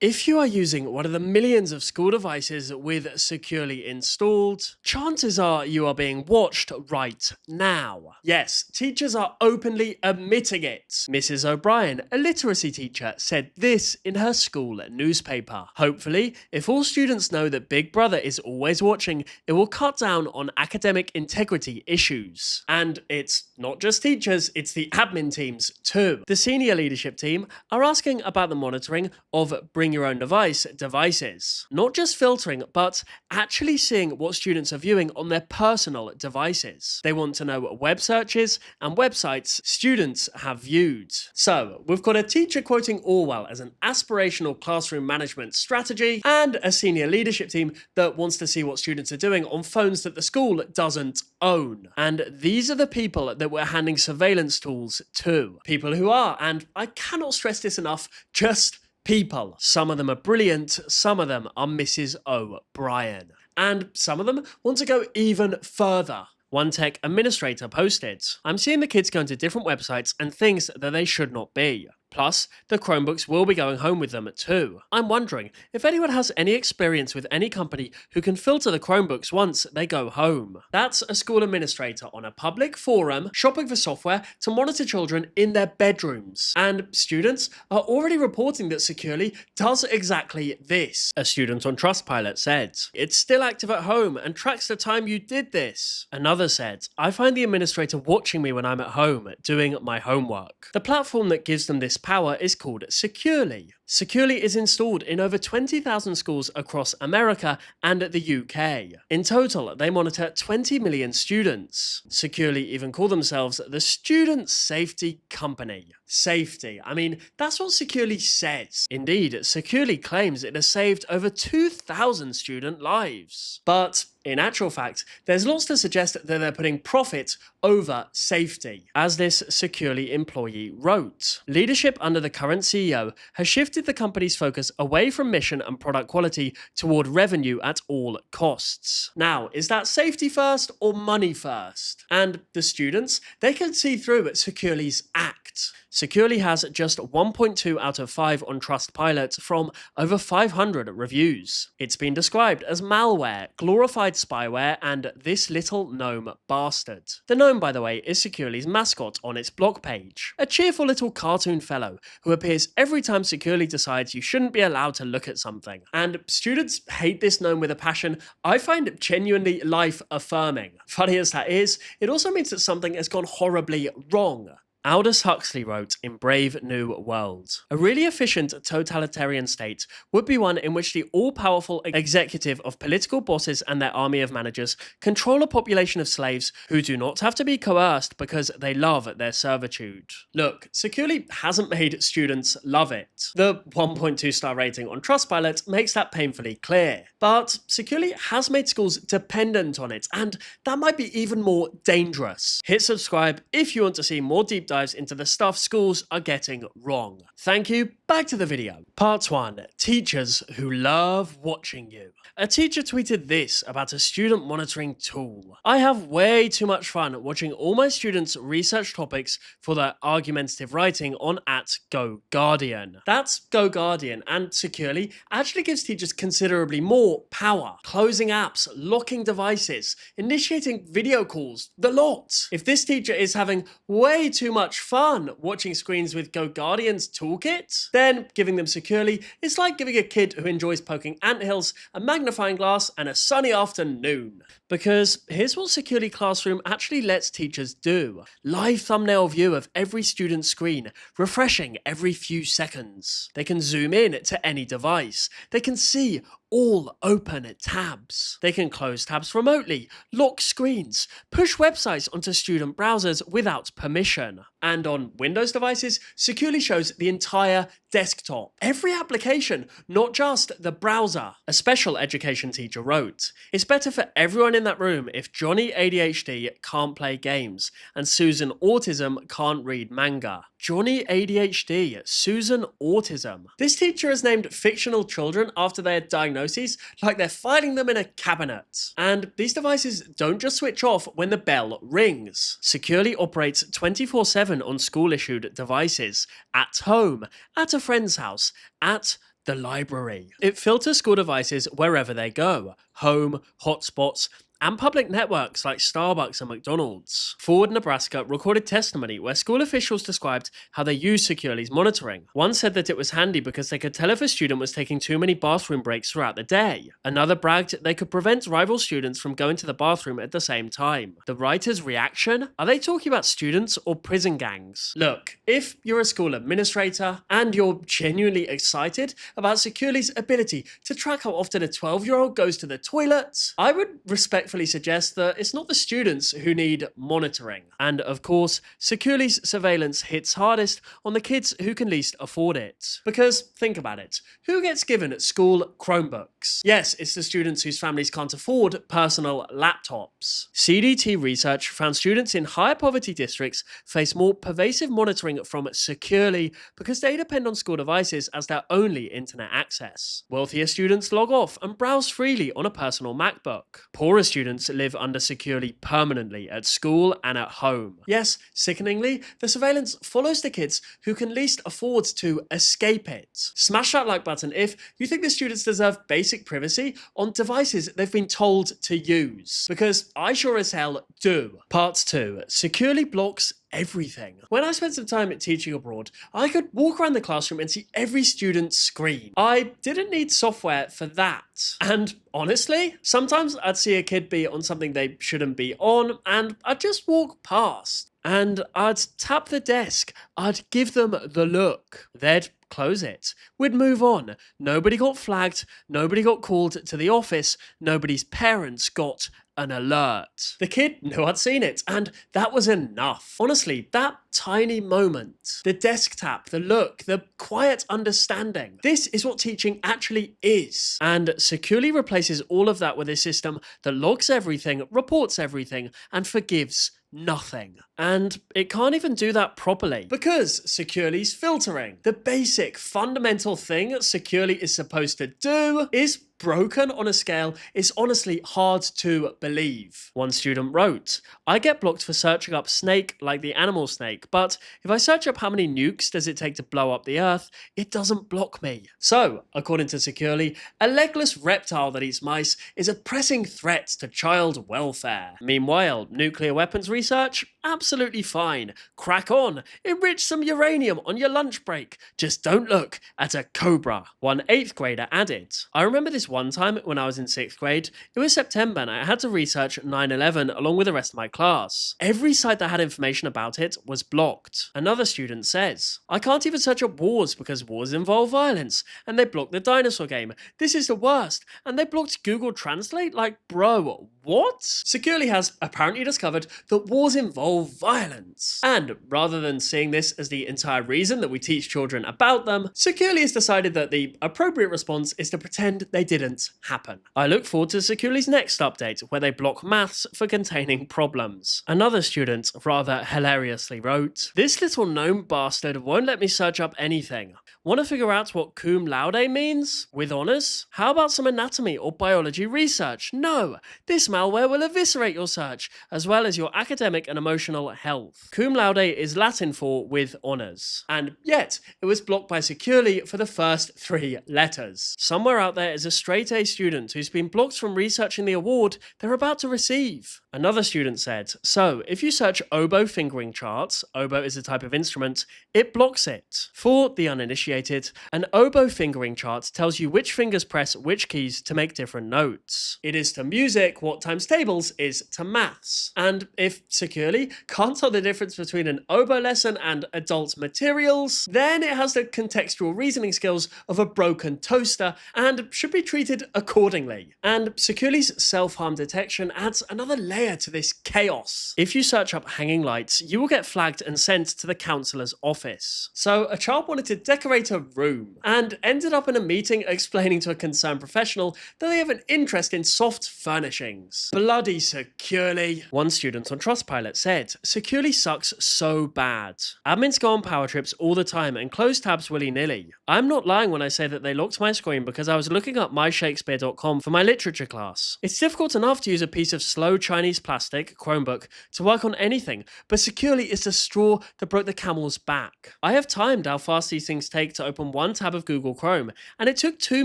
If you are using one of the millions of school devices with securely installed, chances are you are being watched right now. Yes, teachers are openly admitting it. Mrs. O'Brien, a literacy teacher, said this in her school newspaper. Hopefully, if all students know that Big Brother is always watching, it will cut down on academic integrity issues. And it's not just teachers, it's the admin teams too. The senior leadership team are asking about the monitoring of bring your own devices. Not just filtering, but actually seeing what students are viewing on their personal devices. They want to know web searches and websites students have viewed. So, we've got a teacher quoting Orwell as an aspirational classroom management strategy, and a senior leadership team that wants to see what students are doing on phones that the school doesn't own. And these are the people that we're handing surveillance tools to. People who are, and I cannot stress this enough, just people. Some of them are brilliant, some of them are Mrs. O'Brien. And some of them want to go even further. One tech administrator posted, "I'm seeing the kids going to different websites and things that they should not be. Plus, the Chromebooks will be going home with them too. I'm wondering if anyone has any experience with any company who can filter the Chromebooks once they go home." That's a school administrator on a public forum shopping for software to monitor children in their bedrooms. And students are already reporting that Securely does exactly this. A student on Trustpilot said, "It's still active at home and tracks the time you did this." Another said, "I find the administrator watching me when I'm at home doing my homework." The platform that gives them this power is called Securely. Securely is installed in over 20,000 schools across America and the UK. In total, they monitor 20 million students. Securely even call themselves the Student Safety Company. Safety. I mean, that's what Securely says. Indeed, Securely claims it has saved over 2,000 student lives. But in actual fact, there's lots to suggest that they're putting profit over safety. As this Securely employee wrote, "Leadership under the current CEO has shifted the company's focus away from mission and product quality toward revenue at all costs." Now, is that safety first or money first? And the students, they can see through Securely's act. Securely has just 1.2 out of 5 on Trustpilot from over 500 reviews. It's been described as malware, glorified spyware, and this little gnome bastard. The gnome, by the way, is Securely's mascot on its blog page. A cheerful little cartoon fellow who appears every time Securely decides you shouldn't be allowed to look at something. And students hate this gnome with a passion I find genuinely life-affirming. Funny as that is, it also means that something has gone horribly wrong. Aldous Huxley wrote in Brave New World, "A really efficient totalitarian state would be one in which the all-powerful executive of political bosses and their army of managers control a population of slaves who do not have to be coerced because they love their servitude." Look, Securely hasn't made students love it. The 1.2 star rating on Trustpilot makes that painfully clear. But Securely has made schools dependent on it, and that might be even more dangerous. Hit subscribe if you want to see more deep dives into the stuff schools are getting wrong. Thank you, back to the video. Part 1. Teachers who love watching you. A teacher tweeted this about a student monitoring tool. "I have way too much fun watching all my students research topics for their argumentative writing on @GoGuardian." That's GoGuardian, and Securely actually gives teachers considerably more power. Closing apps, locking devices, initiating video calls, the lot. If this teacher is having way too much fun watching screens with GoGuardian's toolkit, then giving them Securely is like giving a kid who enjoys poking anthills a magnifying glass and a sunny afternoon. Because here's what Securely Classroom actually lets teachers do. Live thumbnail view of every student's screen, refreshing every few seconds. They can zoom in to any device. They can see all open tabs. They can close tabs remotely, lock screens, push websites onto student browsers without permission. And on Windows devices, Securely shows the entire desktop. Every application, not just the browser. A special education teacher wrote, "It's better for everyone in that room if Johnny ADHD can't play games and Susan Autism can't read manga." Johnny ADHD, Susan Autism. This teacher has named fictional children after their diagnoses like they're filing them in a cabinet. And these devices don't just switch off when the bell rings. Securely operates 24/7 on school-issued devices, at home, at a friend's house, at the library. It filters school devices wherever they go: home, hotspots, and public networks like Starbucks and McDonald's. Forward, Nebraska recorded testimony where school officials described how they use Securely's monitoring. One said that it was handy because they could tell if a student was taking too many bathroom breaks throughout the day. Another bragged they could prevent rival students from going to the bathroom at the same time. The writer's reaction? Are they talking about students or prison gangs? Look, if you're a school administrator and you're genuinely excited about Securely's ability to track how often a 12-year-old goes to the toilet, I would respectfully suggest that it's not the students who need monitoring. And of course, Securely's surveillance hits hardest on the kids who can least afford it. Because think about it, who gets given at school Chromebooks? Yes, it's the students whose families can't afford personal laptops. CDT research found students in higher poverty districts face more pervasive monitoring from Securely because they depend on school devices as their only internet access. Wealthier students log off and browse freely on a personal MacBook. Poorer students live under Securely permanently at school and at home. Yes, sickeningly, the surveillance follows the kids who can least afford to escape it. Smash that like button if you think the students deserve basic privacy on devices they've been told to use, because I sure as hell do. Part 2. Securely blocks everything. When I spent some time teaching abroad, I could walk around the classroom and see every student's screen. I didn't need software for that. And honestly, sometimes I'd see a kid be on something they shouldn't be on, and I'd just walk past. And I'd tap the desk. I'd give them the look. They'd close it. We'd move on. Nobody got flagged. Nobody got called to the office. Nobody's parents got an alert. The kid knew I'd seen it, and that was enough. Honestly, that tiny moment, the desk tap, the look, the quiet understanding, this is what teaching actually is. And Securely replaces all of that with a system that logs everything, reports everything, and forgives nothing. And it can't even do that properly because Securely's filtering. The basic fundamental thing Securely is supposed to do is broken on a scale it's honestly hard to believe. One student wrote, "I get blocked for searching up snake like the animal snake, but if I search up how many nukes does it take to blow up the earth, it doesn't block me." So, according to Securely, a legless reptile that eats mice is a pressing threat to child welfare. Meanwhile, nuclear weapons research? Absolutely fine. Crack on. Enrich some uranium on your lunch break. Just don't look at a cobra. One 8th grader added, "I remember this one time when I was in 6th grade. It was September and I had to research 9/11 along with the rest of my class. Every site that had information about it was blocked." Another student says, "I can't even search up wars because wars involve violence, and they blocked the dinosaur game. This is the worst. And they blocked Google Translate? Like, bro, what?" Securely has apparently discovered that wars involve violence. And rather than seeing this as the entire reason that we teach children about them, Securely has decided that the appropriate response is to pretend they didn't happen. I look forward to Securely's next update where they block maths for containing problems. Another student rather hilariously wrote, "This little gnome bastard won't let me search up anything. Want to figure out what cum laude means? With honours? How about some anatomy or biology research? No, this malware will eviscerate your search, as well as your academic and emotional health." Cum laude is Latin for with honours. And yet, it was blocked by Securely for the first 3 letters. Somewhere out there is a straight A student who's been blocked from researching the award they're about to receive. Another student said, "So, if you search oboe fingering charts, oboe is a type of instrument, it blocks it. For the uninitiated, an oboe fingering chart tells you which fingers press which keys to make different notes. It is to music what times tables is to maths. And if Securely can't tell the difference between an oboe lesson and adult materials, then it has the contextual reasoning skills of a broken toaster and should be treated accordingly." And Securely's self-harm detection adds another layer to this chaos. If you search up hanging lights, you will get flagged and sent to the counsellor's office. So a child wanted to decorate a room and ended up in a meeting explaining to a concerned professional that they have an interest in soft furnishings. Bloody Securely. One student on Trustpilot said, "Securely sucks so bad. Admins go on power trips all the time and close tabs willy-nilly. I'm not lying when I say that they locked my screen because I was looking up myshakespeare.com for my literature class. It's difficult enough to use a piece of slow Chinese plastic, Chromebook, to work on anything, but Securely is the straw that broke the camel's back. I have timed how fast these things take take to open one tab of Google Chrome, and it took 2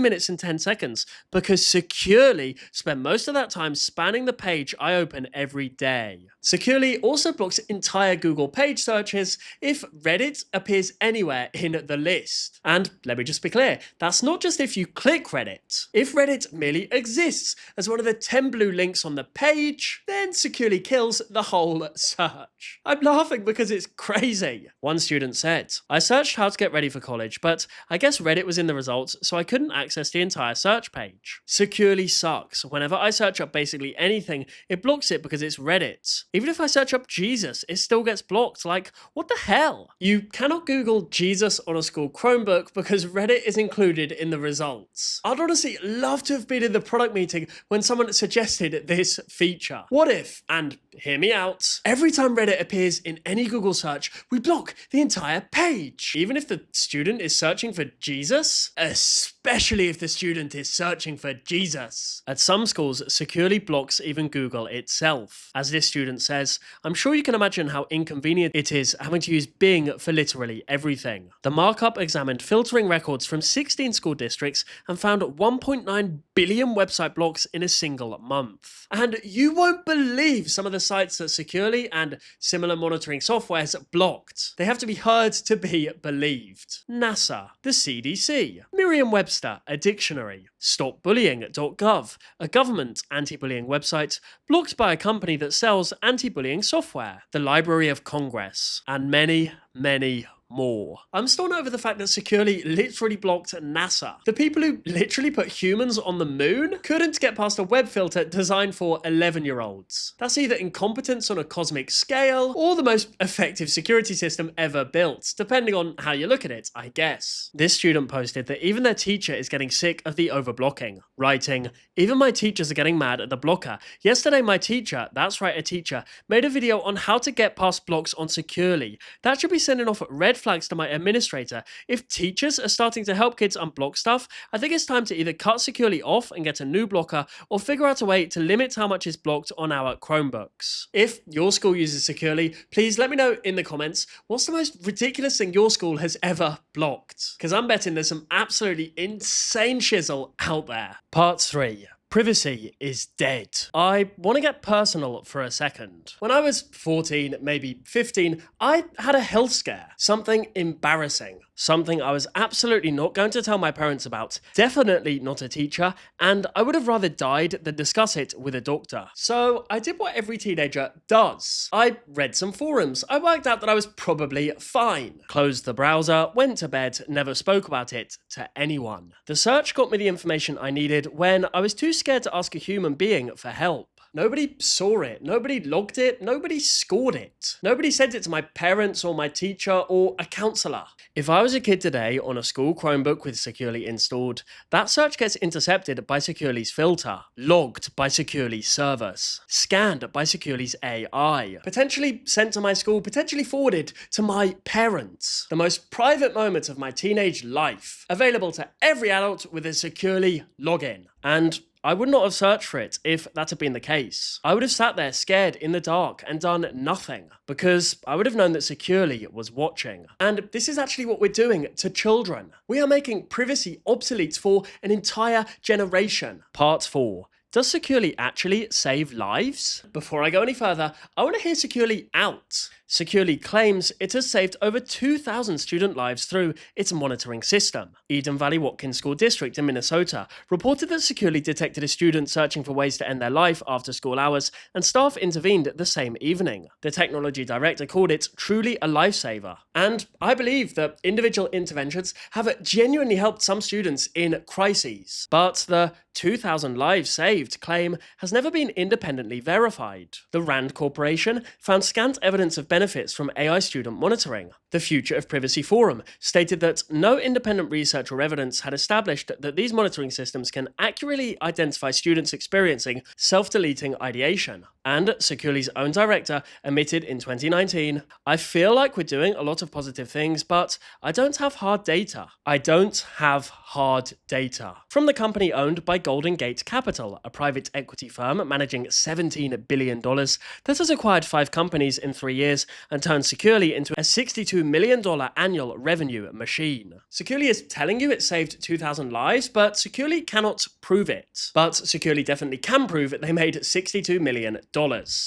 minutes and 10 seconds because Securely spent most of that time spanning the page I open every day. Securely also blocks entire Google page searches if Reddit appears anywhere in the list. And let me just be clear, that's not just if you click Reddit. If Reddit merely exists as one of the 10 blue links on the page, then Securely kills the whole search. I'm laughing because it's crazy. One student said, "I searched how to get ready for college, but I guess Reddit was in the results, so I couldn't access the entire search page. Securely sucks. Whenever I search up basically anything, it blocks it because it's Reddit. Even if I search up Jesus, it still gets blocked. Like, what the hell? You cannot Google Jesus on a school Chromebook because Reddit is included in the results." I'd honestly love to have been in the product meeting when someone suggested this feature. What if, and hear me out, every time Reddit appears in any Google search, we block the entire page? Even if the student is searching for Jesus? Especially if the student is searching for Jesus. At some schools, Securely blocks even Google itself. As this student says, "I'm sure you can imagine how inconvenient it is having to use Bing for literally everything." The markup examined filtering records from 16 school districts and found 1.9 billion website blocks in a single month. And you won't believe some of the sites that Securely and similar monitoring softwares blocked. They have to be heard to be believed. NASA, the CDC, Merriam-Webster, a dictionary, StopBullying.gov, a government anti-bullying website blocked by a company that sells anti-bullying software, the Library of Congress, and many, many more. I'm stunned over the fact that Securely literally blocked NASA. The people who literally put humans on the moon couldn't get past a web filter designed for 11-year-olds. That's either incompetence on a cosmic scale or the most effective security system ever built, depending on how you look at it, I guess. This student posted that even their teacher is getting sick of the overblocking, writing, "Even my teachers are getting mad at the blocker. Yesterday my teacher, that's right, a teacher, made a video on how to get past blocks on Securely. That should be sending off red flags to my administrator. If teachers are starting to help kids unblock stuff, I think it's time to either cut Securely off and get a new blocker or figure out a way to limit how much is blocked on our Chromebooks." If your school uses Securely, please let me know in the comments what's the most ridiculous thing your school has ever blocked. Because I'm betting there's some absolutely insane shizzle out there. Part 3. Privacy is dead. I want to get personal for a second. When I was 14, maybe 15, I had a health scare. Something embarrassing. Something I was absolutely not going to tell my parents about. Definitely not a teacher, and I would have rather died than discuss it with a doctor. So I did what every teenager does. I read some forums. I worked out that I was probably fine. Closed the browser, went to bed, never spoke about it to anyone. The search got me the information I needed when I was too scared to ask a human being for help. Nobody saw it, nobody logged it, nobody scored it. Nobody sent it to my parents or my teacher or a counsellor. If I was a kid today on a school Chromebook with Securely installed, that search gets intercepted by Securely's filter, logged by Securely's servers, scanned by Securely's AI, potentially sent to my school, potentially forwarded to my parents. The most private moment of my teenage life, available to every adult with a Securely login. And I would not have searched for it if that had been the case. I would have sat there scared in the dark and done nothing, because I would have known that Securely was watching. And this is actually what we're doing to children. We are making privacy obsolete for an entire generation. Part 4. Does Securely actually save lives? Before I go any further, I want to hear Securely out. Securely claims it has saved over 2,000 student lives through its monitoring system. Eden Valley Watkins School District in Minnesota reported that Securely detected a student searching for ways to end their life after school hours, and staff intervened the same evening. The technology director called it truly a lifesaver. And I believe that individual interventions have genuinely helped some students in crises. But the 2,000 lives saved claim has never been independently verified. The RAND Corporation found scant evidence of benefits from AI student monitoring. The Future of Privacy Forum stated that no independent research or evidence had established that these monitoring systems can accurately identify students experiencing self-deleting ideation. And Securely's own director admitted in 2019, "I feel like we're doing a lot of positive things, but I don't have hard data. I don't have hard data." From the company owned by Golden Gate Capital, a private equity firm managing $17 billion that has acquired 5 companies in 3 years years and turned Securely into a $62 million annual revenue machine. Securely is telling you it saved 2,000 lives, but Securely cannot prove it. But Securely definitely can prove they made $62 million.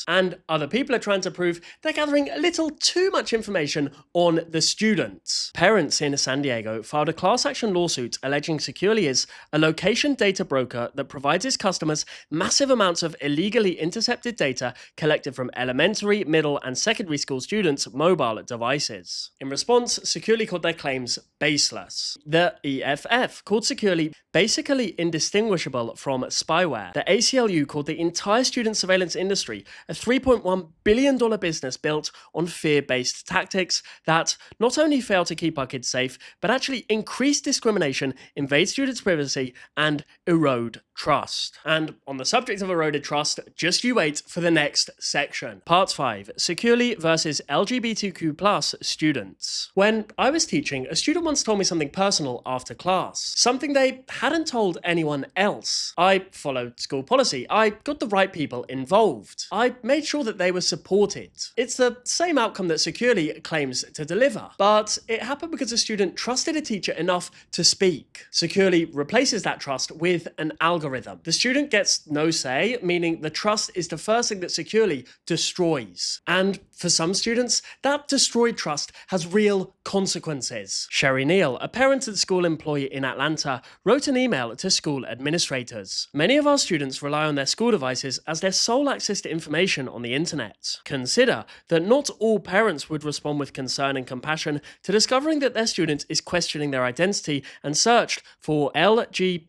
And other people are trying to prove they're gathering a little too much information on the students. Parents in San Diego filed a class action lawsuit alleging Securely is a location data broker that provides its customers massive amounts of illegally intercepted data collected from elementary, middle, and secondary school students' mobile devices. In response, Securely called their claims baseless. The EFF called Securely basically indistinguishable from spyware. The ACLU called the entire student surveillance industry a $3.1 billion business built on fear-based tactics that not only fail to keep our kids safe, but actually increase discrimination, invade students' privacy, and erode trust. And on the subject of eroded trust, just you wait for the next section. Part 5. Securely versus LGBTQ+ students. When I was teaching, a student once told me something personal after class. Something they hadn't told anyone else. I followed school policy. I got the right people involved. I made sure that they were supported. It's the same outcome that Securely claims to deliver. But it happened because a student trusted a teacher enough to speak. Securely replaces that trust with an algorithm. The student gets no say, meaning the trust is the first thing that Securely destroys. And for some students, that destroyed trust has real consequences. Sherry Neal, a parent and school employee in Atlanta, wrote an email to school administrators. Many of our students rely on their school devices as their sole access to information on the internet. Consider that not all parents would respond with concern and compassion to discovering that their student is questioning their identity and searched for LGBTQIA+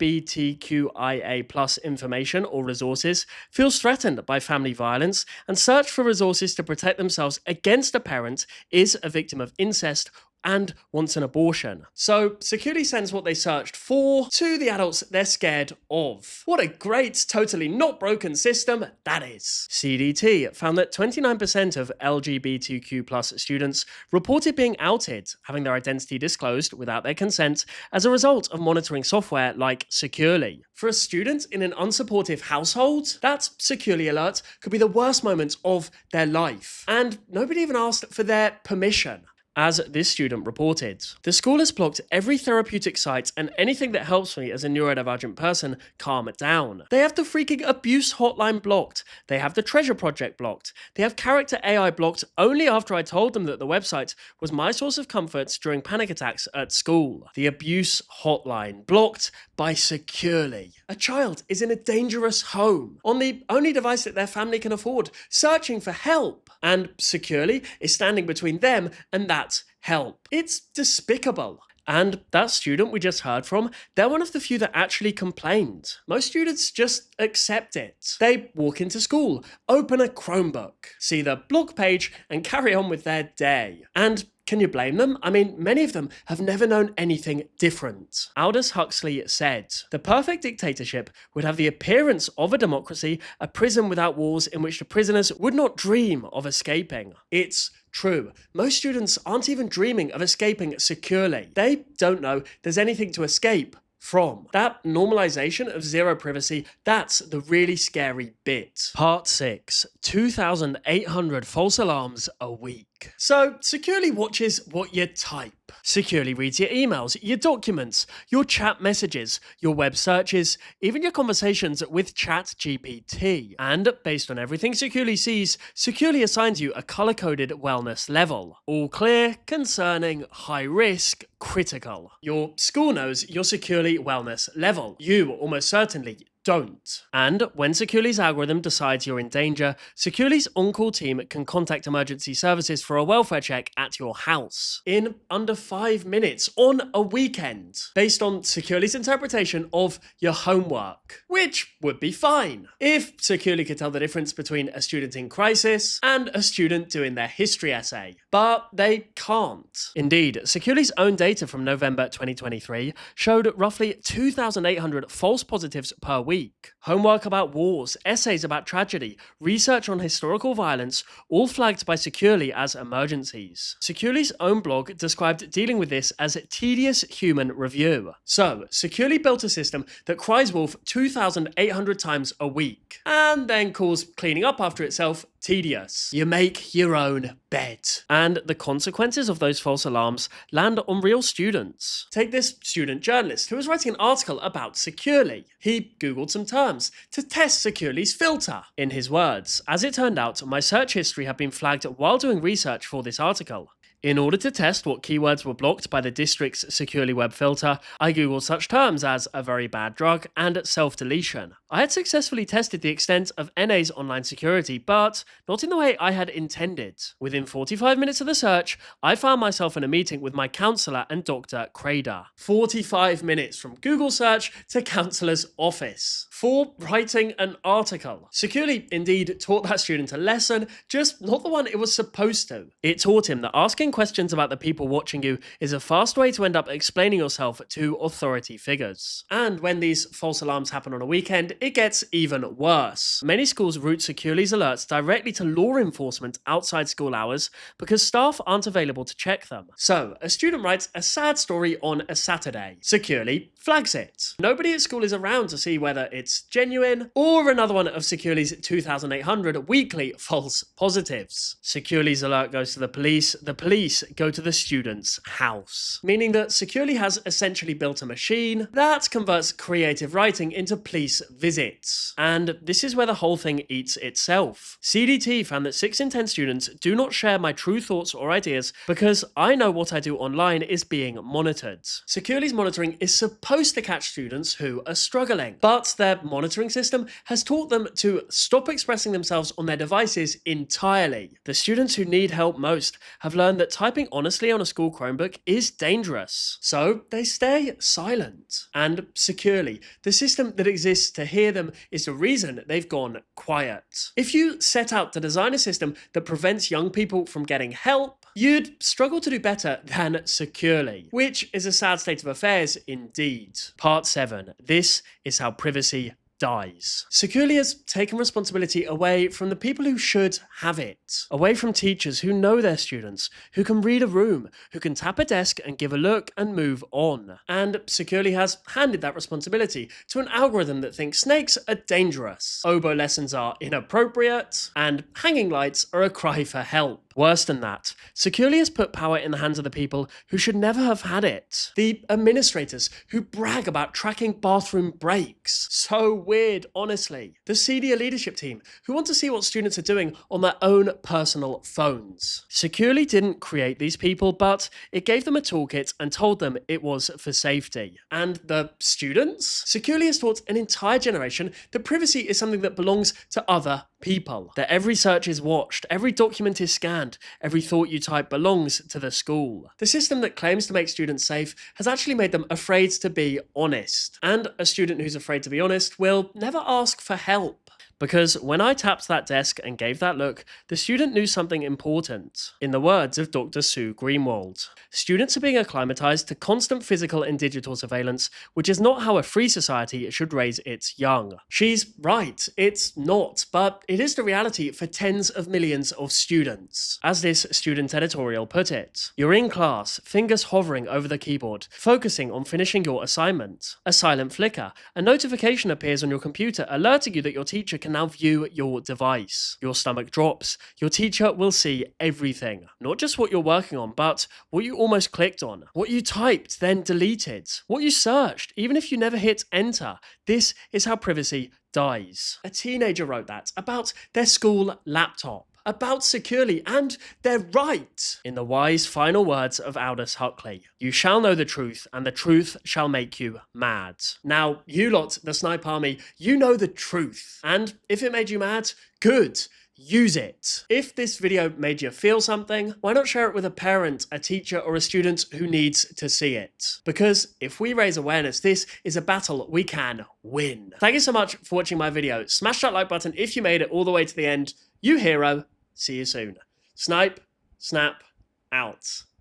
information or resources, feels threatened by family violence, and search for resources to protect themselves against a parent, is a victim of incest, and wants an abortion. So Securely sends what they searched for to the adults they're scared of. What a great, totally not broken system that is. CDT found that 29% of LGBTQ+ students reported being outed, having their identity disclosed without their consent as a result of monitoring software like Securely. For a student in an unsupportive household, that Securely alert could be the worst moment of their life. And nobody even asked for their permission. As this student reported, the school has blocked every therapeutic site and anything that helps me as a neurodivergent person calm it down. They have the freaking abuse hotline blocked. They have the treasure project blocked. They have character AI blocked only after I told them that the website was my source of comfort during panic attacks at school. The abuse hotline blocked by Securely. A child is in a dangerous home on the only device that their family can afford, searching for help. And Securely is standing between them and that help. It's despicable. And that student we just heard from, they're one of the few that actually complained. Most students just accept it. They walk into school, open a Chromebook, see the blog page, and carry on with their day. And can you blame them? I mean, many of them have never known anything different. Aldous Huxley said, "The perfect dictatorship would have the appearance of a democracy, a prison without walls in which the prisoners would not dream of escaping." It's true. Most students aren't even dreaming of escaping securely. They don't know there's anything to escape from. That normalization of zero privacy, that's the really scary bit. Part 6. 2,800 false alarms a week. So, Securely watches what you type. Securely reads your emails, your documents, your chat messages, your web searches, even your conversations with ChatGPT. And based on everything Securely sees, Securely assigns you a color-coded wellness level. All clear, concerning, high risk, critical. Your school knows your Securely wellness level. You almost certainly don't. And when Securely's algorithm decides you're in danger, Securely's on-call team can contact emergency services for a welfare check at your house in under 5 minutes on a weekend, based on Securely's interpretation of your homework, which would be fine if Securely could tell the difference between a student in crisis and a student doing their history essay. But they can't. Indeed, Securely's own data from November 2023 showed roughly 2,800 false positives per week. Homework about wars, essays about tragedy, research on historical violence, all flagged by Securely as emergencies. Securely's own blog described dealing with this as tedious human review. So, Securely built a system that cries wolf 2,800 times a week, and then calls cleaning up after itself tedious. You make your own bed. And the consequences of those false alarms land on real students. Take this student journalist who was writing an article about Securely. He Googled some terms to test Securely's filter. In his words, as it turned out, my search history had been flagged while doing research for this article. In order to test what keywords were blocked by the district's Securely web filter, I googled such terms as a very bad drug and self-deletion. I had successfully tested the extent of NA's online security, but not in the way I had intended. Within 45 minutes of the search, I found myself in a meeting with my counsellor and Dr. Crader. 45 minutes from Google search to counsellor's office for writing an article. Securely indeed taught that student a lesson, just not the one it was supposed to. It taught him that asking questions about the people watching you is a fast way to end up explaining yourself to authority figures. And when these false alarms happen on a weekend, it gets even worse. Many schools route Securely's alerts directly to law enforcement outside school hours because staff aren't available to check them. So, a student writes a sad story on a Saturday. Securely flags it. Nobody at school is around to see whether it's genuine or another one of Securely's 2,800 weekly false positives. Securely's alert goes to the police go to the student's house. Meaning that Securely has essentially built a machine that converts creative writing into police visits. And this is where the whole thing eats itself. CDT found that 6 in 10 students do not share my true thoughts or ideas because I know what I do online is being monitored. Securely's monitoring is supposed to catch students who are struggling, but their monitoring system has taught them to stop expressing themselves on their devices entirely. The students who need help most have learned that typing honestly on a school Chromebook is dangerous. So they stay silent. And Securely, the system that exists to hear them, is the reason they've gone quiet. If you set out to design a system that prevents young people from getting help, you'd struggle to do better than Securely, which is a sad state of affairs indeed. Part 7. This is how privacy dies. Securely has taken responsibility away from the people who should have it. Away from teachers who know their students, who can read a room, who can tap a desk and give a look and move on. And Securely has handed that responsibility to an algorithm that thinks snakes are dangerous, oboe lessons are inappropriate, and hanging lights are a cry for help. Worse than that, Securely has put power in the hands of the people who should never have had it. The administrators who brag about tracking bathroom breaks. So weird, honestly. The senior leadership team who want to see what students are doing on their own personal phones. Securely didn't create these people, but it gave them a toolkit and told them it was for safety. And the students? Securely has taught an entire generation that privacy is something that belongs to other people. That every search is watched, every document is scanned, every thought you type belongs to the school. The system that claims to make students safe has actually made them afraid to be honest. And a student who's afraid to be honest will never ask for help. Because when I tapped that desk and gave that look, the student knew something important. In the words of Dr. Sue Greenwald, students are being acclimatized to constant physical and digital surveillance, which is not how a free society should raise its young. She's right, it's not, but it is the reality for tens of millions of students. As this student editorial put it, you're in class, fingers hovering over the keyboard, focusing on finishing your assignment. A silent flicker, a notification appears on your computer alerting you that your teacher can now view your device. Your stomach drops. Your teacher will see everything. Not just what you're working on, but what you almost clicked on. What you typed, then deleted. What you searched, even if you never hit enter. This is how privacy dies. A teenager wrote that about their school laptop. About Securely, and they're right. In the wise final words of Aldous Huxley, you shall know the truth, and the truth shall make you mad. Now, you lot, the Snipe Army, you know the truth. And if it made you mad, good. Use it. If this video made you feel something, why not share it with a parent, a teacher, or a student who needs to see it? Because if we raise awareness, this is a battle we can win. Thank you so much for watching my video. Smash that like button if you made it all the way to the end. You hero. See you soon. Snipe, snap, out.